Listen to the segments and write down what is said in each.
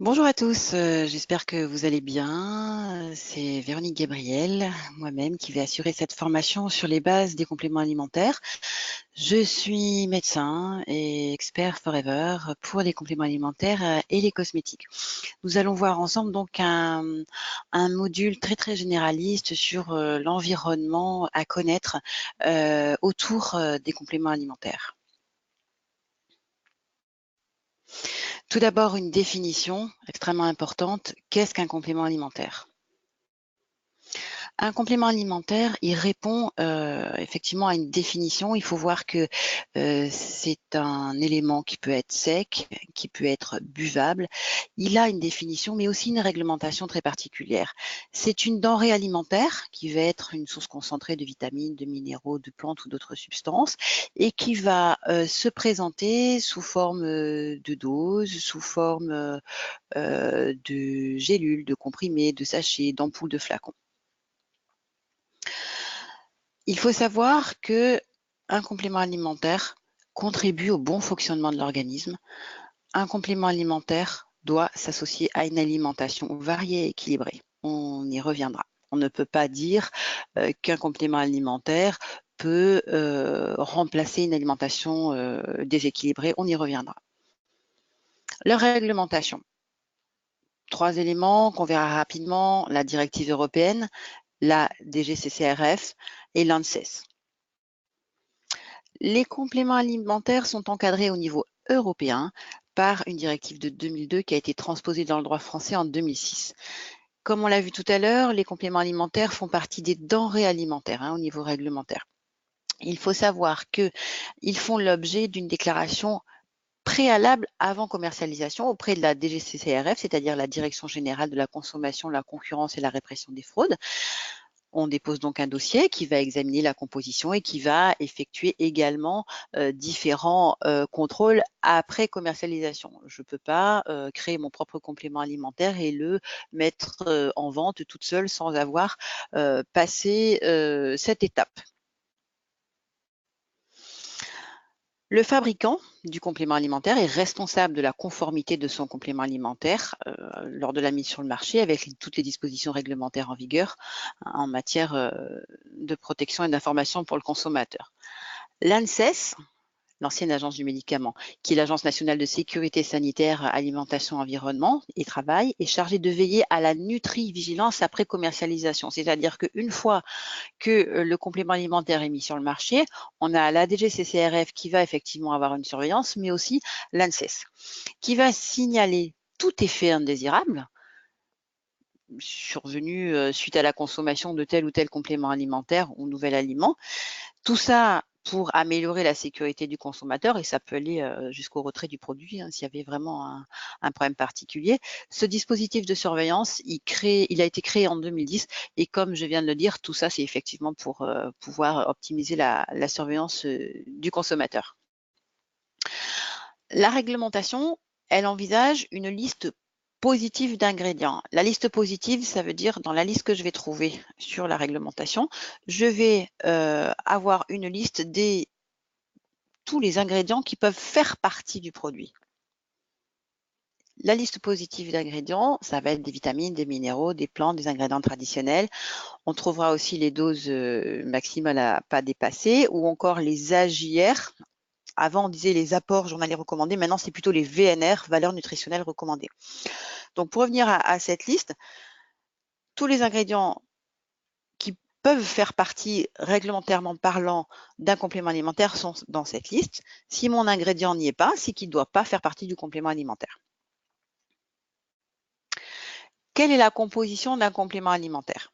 Bonjour à tous, j'espère que vous allez bien. C'est Véronique Gabriel, moi-même, qui vais assurer cette formation sur les bases des compléments alimentaires. Je suis médecin et expert forever pour les compléments alimentaires et les cosmétiques. Nous allons voir ensemble donc un module très généraliste sur l'environnement à connaître autour des compléments alimentaires. Tout d'abord, une définition extrêmement importante. Qu'est-ce qu'un complément alimentaire? Un complément alimentaire, il répond effectivement à une définition. Il faut voir que c'est un élément qui peut être sec, qui peut être buvable. Il a une définition, mais aussi une réglementation très particulière. C'est une denrée alimentaire qui va être une source concentrée de vitamines, de minéraux, de plantes ou d'autres substances, et qui va se présenter sous forme de doses, sous forme de gélules, de comprimés, de sachets, d'ampoules, de flacons. Il faut savoir que un complément alimentaire contribue au bon fonctionnement de l'organisme. Un complément alimentaire doit s'associer à une alimentation variée et équilibrée. On y reviendra. On ne peut pas dire qu'un complément alimentaire peut remplacer une alimentation déséquilibrée. On y reviendra. Leur réglementation. 3 éléments qu'on verra rapidement, la directive européenne, la DGCCRF et l'ANSES. Les compléments alimentaires sont encadrés au niveau européen par une directive de 2002 qui a été transposée dans le droit français en 2006. Comme on l'a vu tout à l'heure, les compléments alimentaires font partie des denrées alimentaires au niveau réglementaire. Il faut savoir qu'ils font l'objet d'une déclaration préalable avant commercialisation auprès de la DGCCRF, c'est-à-dire la Direction générale de la consommation, la concurrence et la répression des fraudes. On dépose donc un dossier qui va examiner la composition et qui va effectuer également différents contrôles après commercialisation. Je ne peux pas créer mon propre complément alimentaire et le mettre en vente toute seule sans avoir passé cette étape. Le fabricant du complément alimentaire est responsable de la conformité de son complément alimentaire lors de la mise sur le marché avec toutes les dispositions réglementaires en vigueur en matière de protection et d'information pour le consommateur. L'ANSES, l'ancienne agence du médicament, qui est l'Agence nationale de sécurité sanitaire, alimentation, environnement et travail, est chargée de veiller à la nutri-vigilance après commercialisation. C'est-à-dire qu'une fois que le complément alimentaire est mis sur le marché, on a la DGCCRF qui va effectivement avoir une surveillance, mais aussi l'ANSES, qui va signaler tout effet indésirable survenu suite à la consommation de tel ou tel complément alimentaire ou nouvel aliment. Tout ça pour améliorer la sécurité du consommateur et ça peut aller jusqu'au retrait du produit s'il y avait vraiment un problème particulier. Ce dispositif de surveillance, il a été créé en 2010 et comme je viens de le dire, tout ça c'est effectivement pour pouvoir optimiser la surveillance du consommateur. La réglementation, elle envisage une liste positive d'ingrédients. La liste positive, ça veut dire dans la liste que je vais trouver sur la réglementation, je vais avoir une liste tous les ingrédients qui peuvent faire partie du produit. La liste positive d'ingrédients, ça va être des vitamines, des minéraux, des plantes, des ingrédients traditionnels. On trouvera aussi les doses maximales à pas dépasser ou encore les AJR. Avant, on disait les apports journaliers recommandés. Maintenant, c'est plutôt les VNR, valeurs nutritionnelles recommandées. Donc, pour revenir à cette liste, tous les ingrédients qui peuvent faire partie, réglementairement parlant, d'un complément alimentaire sont dans cette liste. Si mon ingrédient n'y est pas, c'est qu'il ne doit pas faire partie du complément alimentaire. Quelle est la composition d'un complément alimentaire?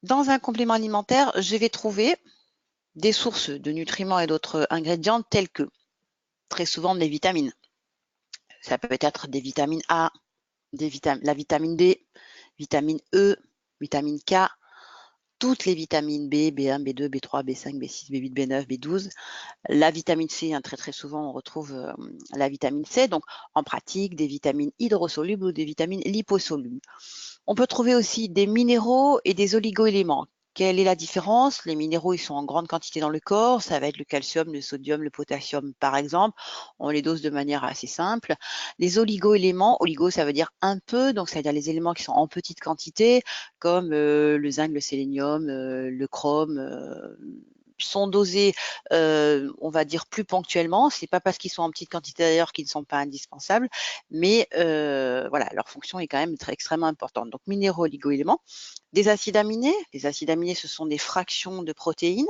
Dans un complément alimentaire, je vais trouver des sources de nutriments et d'autres ingrédients tels que, très souvent, des vitamines. Ça peut être des vitamines A, la vitamine D, vitamine E, vitamine K, toutes les vitamines B, B1, B2, B3, B5, B6, B8, B9, B12. La vitamine C, très souvent, on retrouve la vitamine C. Donc, en pratique, des vitamines hydrosolubles ou des vitamines liposolubles. On peut trouver aussi des minéraux et des oligo-éléments. Quelle est la différence? Les minéraux, ils sont en grande quantité dans le corps. Ça va être le calcium, le sodium, le potassium, par exemple. On les dose de manière assez simple. Les oligo-éléments, oligo, ça veut dire un peu, donc ça veut dire les éléments qui sont en petite quantité, comme le zinc, le sélénium, le chrome, sont dosés, on va dire, plus ponctuellement. C'est pas parce qu'ils sont en petite quantité d'ailleurs qu'ils ne sont pas indispensables, mais voilà, leur fonction est quand même extrêmement importante. Donc, minéraux, oligo-éléments. Des acides aminés. Les acides aminés, ce sont des fractions de protéines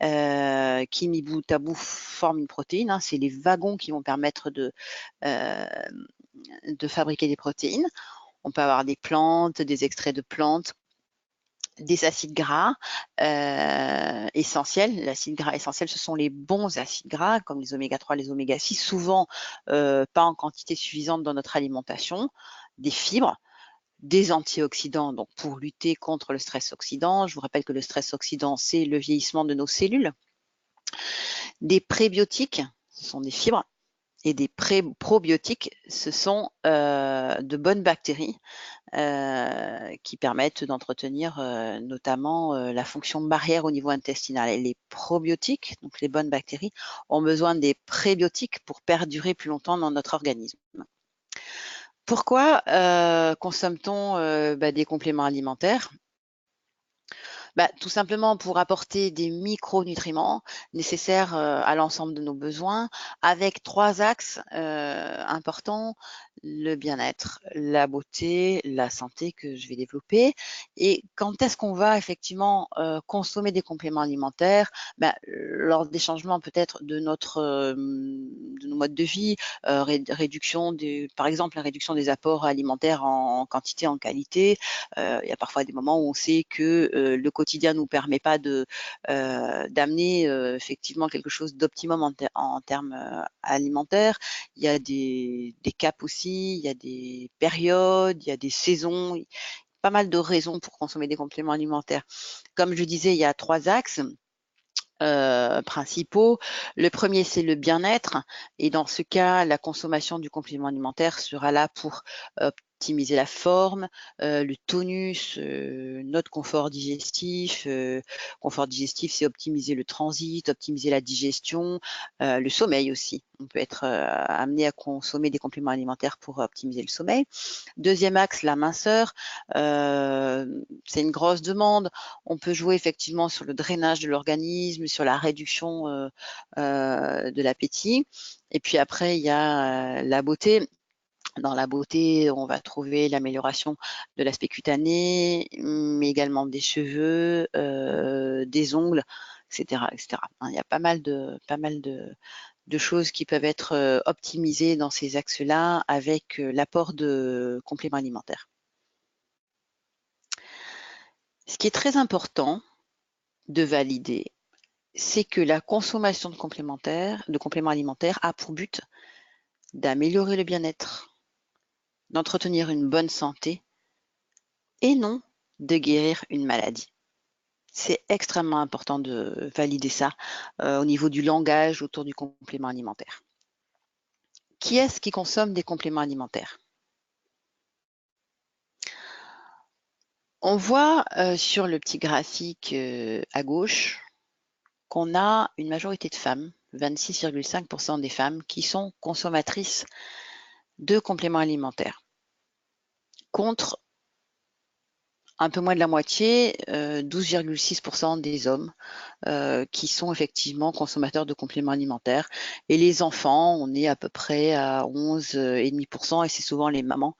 qui, mis bout à bout, forment une protéine. Hein. C'est les wagons qui vont permettre euh, de fabriquer des protéines. On peut avoir des plantes, des extraits de plantes, des acides gras essentiels. L'acide gras essentiel, ce sont les bons acides gras, comme les oméga 3, les oméga 6, souvent pas en quantité suffisante dans notre alimentation. Des fibres, des antioxydants, donc pour lutter contre le stress oxydant. Je vous rappelle que le stress oxydant, c'est le vieillissement de nos cellules. Des prébiotiques, ce sont des fibres. Et des probiotiques, ce sont de bonnes bactéries qui permettent d'entretenir notamment la fonction barrière au niveau intestinal. Et les probiotiques, donc les bonnes bactéries, ont besoin des prébiotiques pour perdurer plus longtemps dans notre organisme. Pourquoi consomme-t-on des compléments alimentaires? Tout simplement pour apporter des micronutriments nécessaires à l'ensemble de nos besoins, avec 3 axes importants: le bien-être, la beauté, la santé que je vais développer. Et quand est-ce qu'on va effectivement consommer des compléments alimentaires? Lors des changements peut-être de nos modes de vie, réduction par exemple la réduction des apports alimentaires en quantité, en qualité. Il y a parfois des moments où on sait que le quotidien nous permet pas d'amener effectivement quelque chose d'optimum en termes alimentaires. Il y a des caps aussi, il y a des périodes, il y a des saisons, pas mal de raisons pour consommer des compléments alimentaires. Comme je disais, il y a 3 axes principaux. Le premier, c'est le bien-être, et dans ce cas, la consommation du complément alimentaire sera là pour optimiser la forme, le tonus, notre confort digestif. Confort digestif, c'est optimiser le transit, optimiser la digestion, le sommeil aussi. On peut être amené à consommer des compléments alimentaires pour optimiser le sommeil. Deuxième axe, la minceur. C'est une grosse demande. On peut jouer effectivement sur le drainage de l'organisme, sur la réduction de l'appétit. Et puis après, il y a la beauté. Dans la beauté, on va trouver l'amélioration de l'aspect cutané, mais également des cheveux, des ongles, etc., etc. Il y a pas mal de choses qui peuvent être optimisées dans ces axes-là avec l'apport de compléments alimentaires. Ce qui est très important de valider, c'est que la consommation de compléments alimentaires a pour but d'améliorer le bien-être, d'entretenir une bonne santé et non de guérir une maladie. C'est extrêmement important de valider ça au niveau du langage autour du complément alimentaire. Qui est-ce qui consomme des compléments alimentaires? On voit sur le petit graphique à gauche qu'on a une majorité de femmes, 26,5% des femmes, qui sont consommatrices de compléments alimentaires, contre un peu moins de la moitié, 12,6% des hommes qui sont effectivement consommateurs de compléments alimentaires. Et les enfants, on est à peu près à 11,5%, et c'est souvent les mamans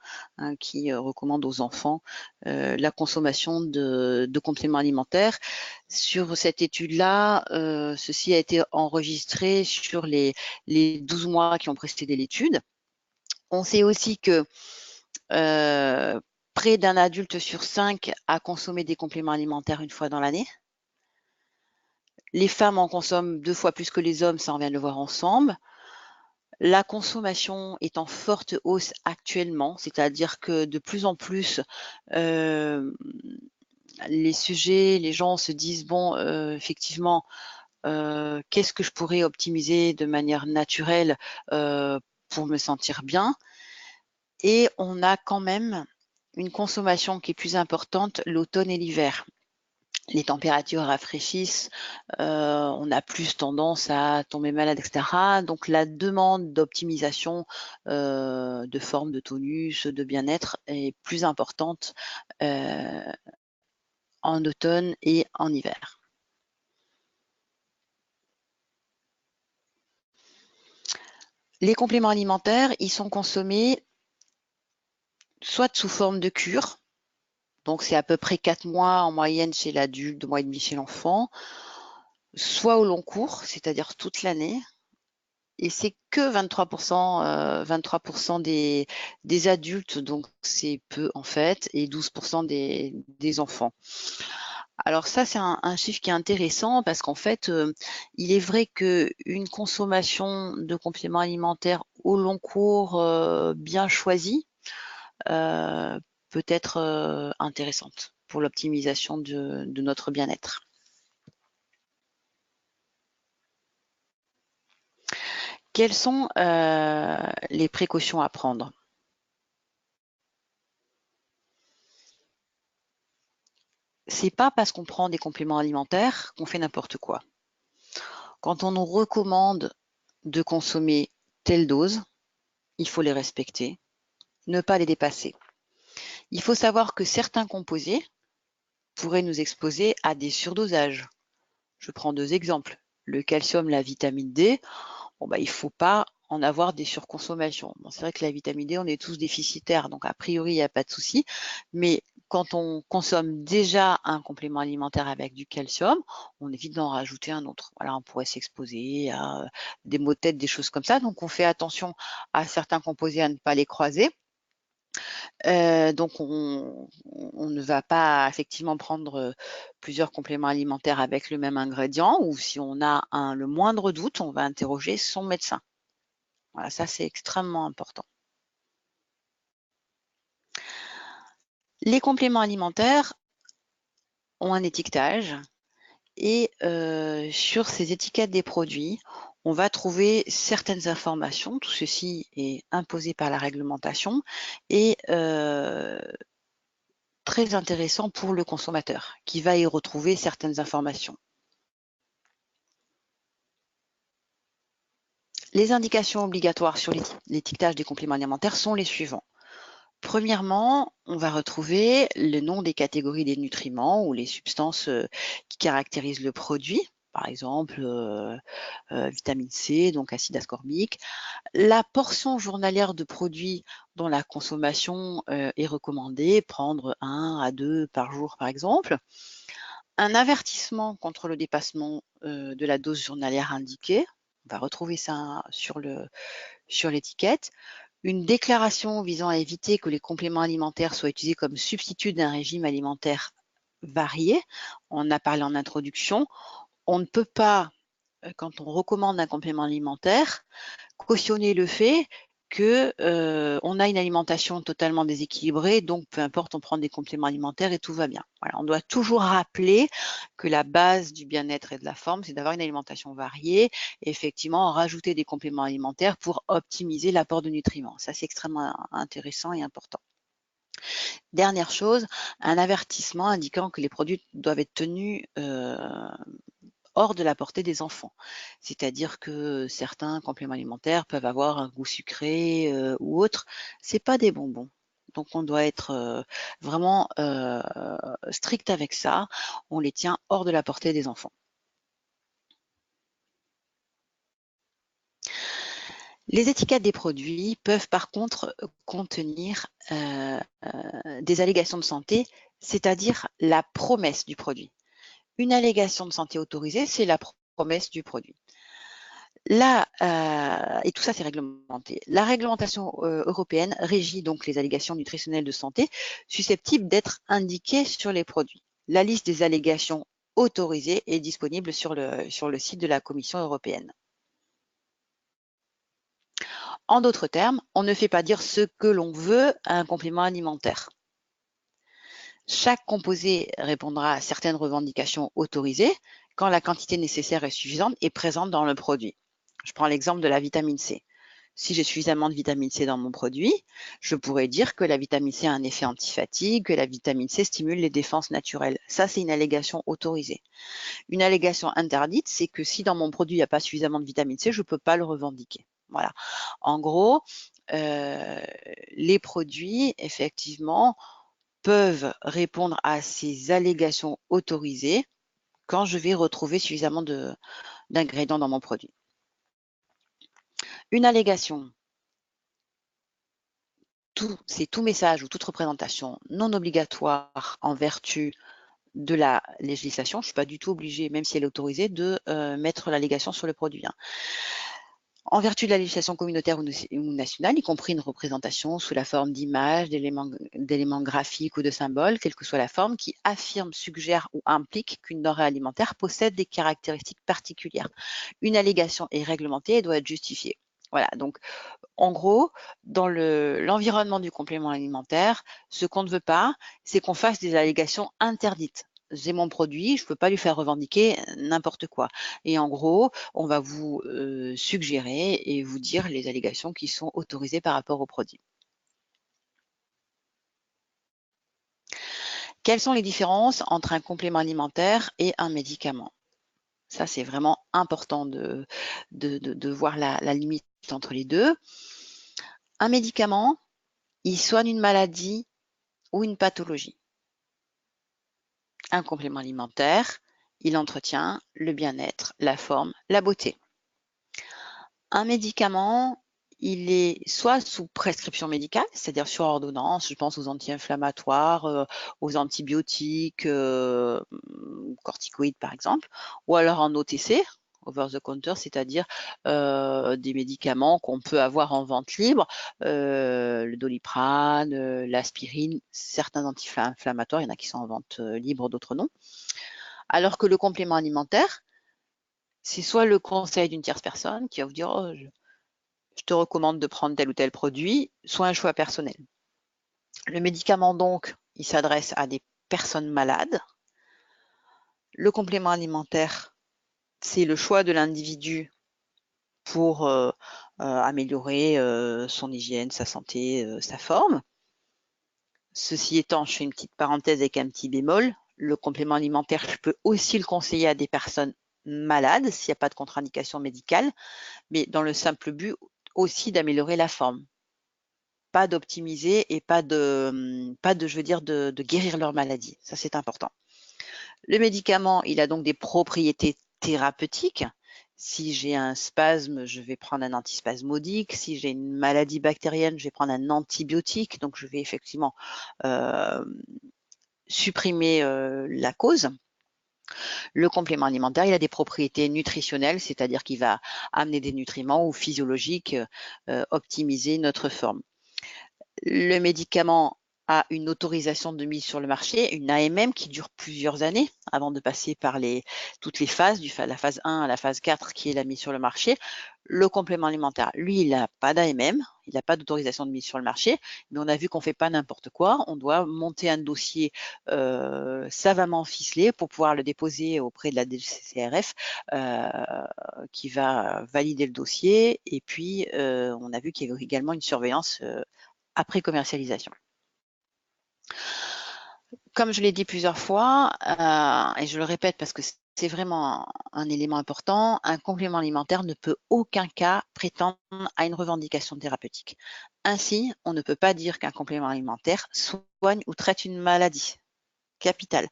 qui recommandent aux enfants la consommation de compléments alimentaires. Sur cette étude-là, ceci a été enregistré sur les 12 mois qui ont précédé l'étude. On sait aussi que près d'un adulte sur 5 a consommé des compléments alimentaires une fois dans l'année. Les femmes en consomment 2 fois plus que les hommes, ça on vient de le voir ensemble. La consommation est en forte hausse actuellement, c'est-à-dire que de plus en plus, les gens se disent bon, effectivement, qu'est-ce que je pourrais optimiser de manière naturelle pour me sentir bien? Et on a quand même une consommation qui est plus importante l'automne et l'hiver. les températures rafraîchissent, on a plus tendance à tomber malade, etc. Donc la demande d'optimisation de forme, de tonus, de bien-être est plus importante en automne et en hiver. Les compléments alimentaires, ils sont consommés soit sous forme de cure, donc c'est à peu près 4 mois en moyenne chez l'adulte, 2 mois et demi chez l'enfant, soit au long cours, c'est-à-dire toute l'année, et c'est que 23% des adultes, donc c'est peu en fait, et 12% des enfants. Alors ça, c'est un chiffre qui est intéressant parce qu'en fait, il est vrai qu'une consommation de compléments alimentaires au long cours bien choisie peut être intéressante pour l'optimisation de notre bien-être. Quelles sont les précautions à prendre? C'est pas parce qu'on prend des compléments alimentaires qu'on fait n'importe quoi. Quand on nous recommande de consommer telle dose, il faut les respecter, ne pas les dépasser. Il faut savoir que certains composés pourraient nous exposer à des surdosages. Je prends 2 exemples. Le calcium, la vitamine D, bon bah, il ne faut pas en avoir des surconsommations. Bon, c'est vrai que la vitamine D, on est tous déficitaires, donc a priori, il n'y a pas de souci. Mais quand on consomme déjà un complément alimentaire avec du calcium, on évite d'en rajouter un autre. Voilà, on pourrait s'exposer à des maux de tête, des choses comme ça. Donc, on fait attention à certains composés, à ne pas les croiser. Donc on ne va pas effectivement prendre plusieurs compléments alimentaires avec le même ingrédient, ou si on a le moindre doute, on va interroger son médecin. Voilà, ça c'est extrêmement important. Les compléments alimentaires ont un étiquetage et sur ces étiquettes des produits, on va trouver certaines informations. Tout ceci est imposé par la réglementation et très intéressant pour le consommateur qui va y retrouver certaines informations. Les indications obligatoires sur l'étiquetage des compléments alimentaires sont les suivants. Premièrement, on va retrouver le nom des catégories des nutriments ou les substances qui caractérisent le produit, par exemple vitamine C, donc acide ascorbique, la portion journalière de produits dont la consommation est recommandée, prendre 1 à 2 par jour par exemple, un avertissement contre le dépassement de la dose journalière indiquée, on va retrouver ça sur l'étiquette, une déclaration visant à éviter que les compléments alimentaires soient utilisés comme substitut d'un régime alimentaire varié. On a parlé en introduction, on ne peut pas, quand on recommande un complément alimentaire, cautionner le fait qu'on a une alimentation totalement déséquilibrée, donc peu importe, on prend des compléments alimentaires et tout va bien. Voilà, on doit toujours rappeler que la base du bien-être et de la forme, c'est d'avoir une alimentation variée et effectivement rajouter des compléments alimentaires pour optimiser l'apport de nutriments. Ça, c'est extrêmement intéressant et important. Dernière chose, un avertissement indiquant que les produits doivent être tenus hors de la portée des enfants. C'est-à-dire que certains compléments alimentaires peuvent avoir un goût sucré ou autre. C'est pas des bonbons. Donc on doit être vraiment strict avec ça. On les tient hors de la portée des enfants. Les étiquettes des produits peuvent par contre contenir des allégations de santé, c'est-à-dire la promesse du produit. Une allégation de santé autorisée, c'est la promesse du produit. Là, et tout ça, c'est réglementé. La réglementation européenne régit donc les allégations nutritionnelles de santé susceptibles d'être indiquées sur les produits. La liste des allégations autorisées est disponible sur le site de la Commission européenne. En d'autres termes, on ne fait pas dire ce que l'on veut à un complément alimentaire. Chaque composé répondra à certaines revendications autorisées quand la quantité nécessaire et suffisante est présente dans le produit. Je prends l'exemple de la vitamine C. Si j'ai suffisamment de vitamine C dans mon produit, je pourrais dire que la vitamine C a un effet antifatigue, que la vitamine C stimule les défenses naturelles. Ça, c'est une allégation autorisée. Une allégation interdite, c'est que si dans mon produit, il n'y a pas suffisamment de vitamine C, je ne peux pas le revendiquer. Voilà. En gros, les produits, effectivement, peuvent répondre à ces allégations autorisées quand je vais retrouver suffisamment d'ingrédients dans mon produit. Une allégation, c'est tout message ou toute représentation non obligatoire en vertu de la législation. Je ne suis pas du tout obligée, même si elle est autorisée, de mettre l'allégation sur le produit. En vertu de la législation communautaire ou nationale, y compris une représentation sous la forme d'images, d'éléments graphiques ou de symboles, quelle que soit la forme, qui affirme, suggère ou implique qu'une denrée alimentaire possède des caractéristiques particulières. Une allégation est réglementée et doit être justifiée. Voilà, donc en gros, dans l'environnement du complément alimentaire, ce qu'on ne veut pas, c'est qu'on fasse des allégations interdites. J'ai mon produit, je ne peux pas lui faire revendiquer n'importe quoi. Et en gros, on va vous suggérer et vous dire les allégations qui sont autorisées par rapport au produit. Quelles sont les différences entre un complément alimentaire et un médicament? Ça, c'est vraiment important de voir la limite entre les deux. Un médicament, il soigne une maladie ou une pathologie. Un complément alimentaire, il entretient le bien-être, la forme, la beauté. Un médicament, il est soit sous prescription médicale, c'est-à-dire sur ordonnance, je pense aux anti-inflammatoires, aux antibiotiques, corticoïdes par exemple, ou alors en OTC, over the counter, c'est-à-dire des médicaments qu'on peut avoir en vente libre, le Doliprane, l'aspirine, certains anti-inflammatoires, il y en a qui sont en vente libre, d'autres non. Alors que le complément alimentaire, c'est soit le conseil d'une tierce personne qui va vous dire oh, je te recommande de prendre tel ou tel produit, soit un choix personnel. Le médicament, donc, il s'adresse à des personnes malades. Le complément alimentaire, c'est le choix de l'individu pour améliorer son hygiène, sa santé, sa forme. Ceci étant, je fais une petite parenthèse avec un petit bémol. Le complément alimentaire, je peux aussi le conseiller à des personnes malades s'il n'y a pas de contre-indication médicale, mais dans le simple but aussi d'améliorer la forme. Pas d'optimiser et pas de, je veux dire, de guérir leur maladie. Ça, c'est important. Le médicament, il a donc des propriétés thérapeutiques. Si j'ai un spasme, je vais prendre un antispasmodique. Si j'ai une maladie bactérienne, je vais prendre un antibiotique. Donc, je vais effectivement supprimer la cause. Le complément alimentaire, il a des propriétés nutritionnelles, c'est-à-dire qu'il va amener des nutriments ou physiologiques, optimiser notre forme. Le médicament a une autorisation de mise sur le marché, une AMM qui dure plusieurs années avant de passer par toutes les phases, la phase 1 à la phase 4 qui est la mise sur le marché. Le complément alimentaire, lui, il n'a pas d'AMM, il n'a pas d'autorisation de mise sur le marché, mais on a vu qu'on ne fait pas n'importe quoi. On doit monter un dossier savamment ficelé pour pouvoir le déposer auprès de la DGCCRF qui va valider le dossier. Et puis, on a vu qu'il y avait également une surveillance après commercialisation. Comme je l'ai dit plusieurs fois, et je le répète parce que c'est vraiment un élément important, un complément alimentaire ne peut aucun cas prétendre à une revendication thérapeutique. Ainsi, on ne peut pas dire qu'un complément alimentaire soigne ou traite une maladie capitale.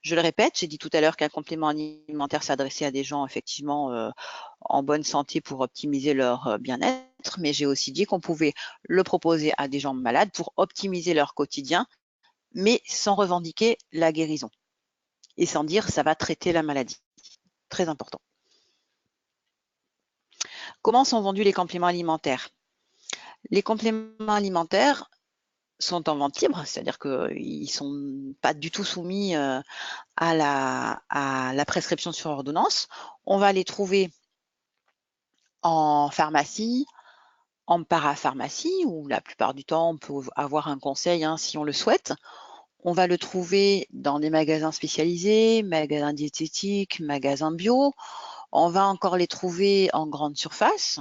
Je le répète, j'ai dit tout à l'heure qu'un complément alimentaire s'adressait à des gens effectivement en bonne santé pour optimiser leur bien-être, mais j'ai aussi dit qu'on pouvait le proposer à des gens malades pour optimiser leur quotidien, mais sans revendiquer la guérison et sans dire ça va traiter la maladie. Très important. Comment sont vendus les compléments alimentaires? Les compléments alimentaires sont en vente libre, c'est-à-dire qu'ils ne sont pas du tout soumis à la prescription sur ordonnance. On va les trouver en pharmacie, en parapharmacie, où la plupart du temps, on peut avoir un conseil si on le souhaite. On va le trouver dans des magasins spécialisés, magasins diététiques, magasins bio. On va encore les trouver en grande surface,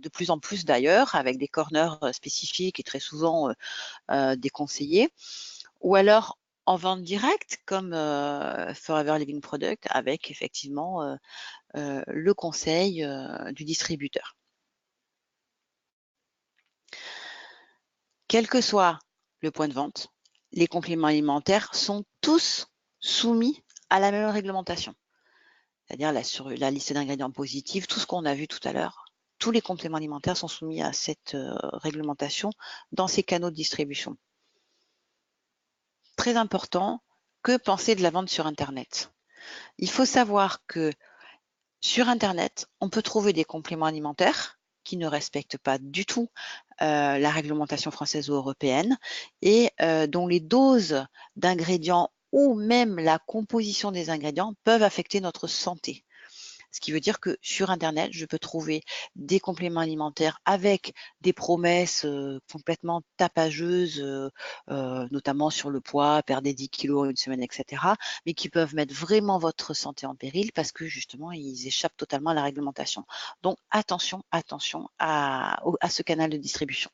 de plus en plus d'ailleurs, avec des corners spécifiques et très souvent déconseillés, ou alors en vente directe comme Forever Living Product avec effectivement le conseil du distributeur. Quel que soit le point de vente, les compléments alimentaires sont tous soumis à la même réglementation. C'est-à-dire sur la liste d'ingrédients positifs, tout ce qu'on a vu tout à l'heure, tous les compléments alimentaires sont soumis à cette réglementation dans ces canaux de distribution. Très important, que penser de la vente sur Internet? Il faut savoir que sur Internet, on peut trouver des compléments alimentaires qui ne respectent pas du tout la réglementation française ou européenne et dont les doses d'ingrédients ou même la composition des ingrédients peuvent affecter notre santé. Ce qui veut dire que sur Internet, je peux trouver des compléments alimentaires avec des promesses complètement tapageuses, notamment sur le poids, perdre 10 kilos en une semaine, etc., mais qui peuvent mettre vraiment votre santé en péril parce que justement, ils échappent totalement à la réglementation. Donc attention, attention à ce canal de distribution.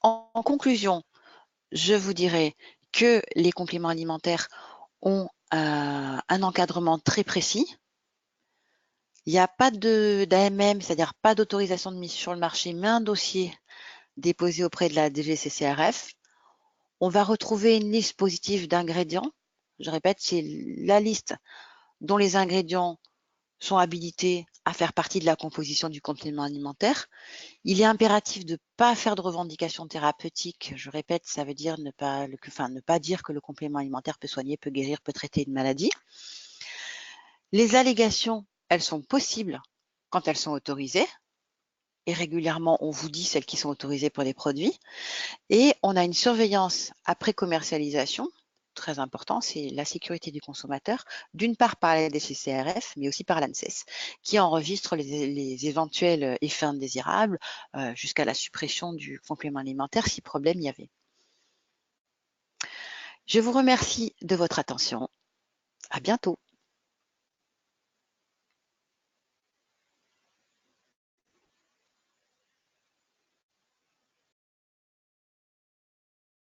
En conclusion, je vous dirais que les compléments alimentaires ont un encadrement très précis. Il n'y a pas d'AMM, c'est-à-dire pas d'autorisation de mise sur le marché, mais un dossier déposé auprès de la DGCCRF. On va retrouver une liste positive d'ingrédients. Je répète, c'est la liste dont les ingrédients sont habilités à faire partie de la composition du complément alimentaire. Il est impératif de ne pas faire de revendications thérapeutiques. Je répète, ça veut dire ne pas dire que le complément alimentaire peut soigner, peut guérir, peut traiter une maladie. Les allégations, elles sont possibles quand elles sont autorisées. Et régulièrement, on vous dit celles qui sont autorisées pour les produits. Et on a une surveillance après commercialisation, très important, c'est la sécurité du consommateur, d'une part par la DGCCRF, mais aussi par l'ANSES, qui enregistre les éventuels effets indésirables jusqu'à la suppression du complément alimentaire si problème il y avait. Je vous remercie de votre attention. À bientôt.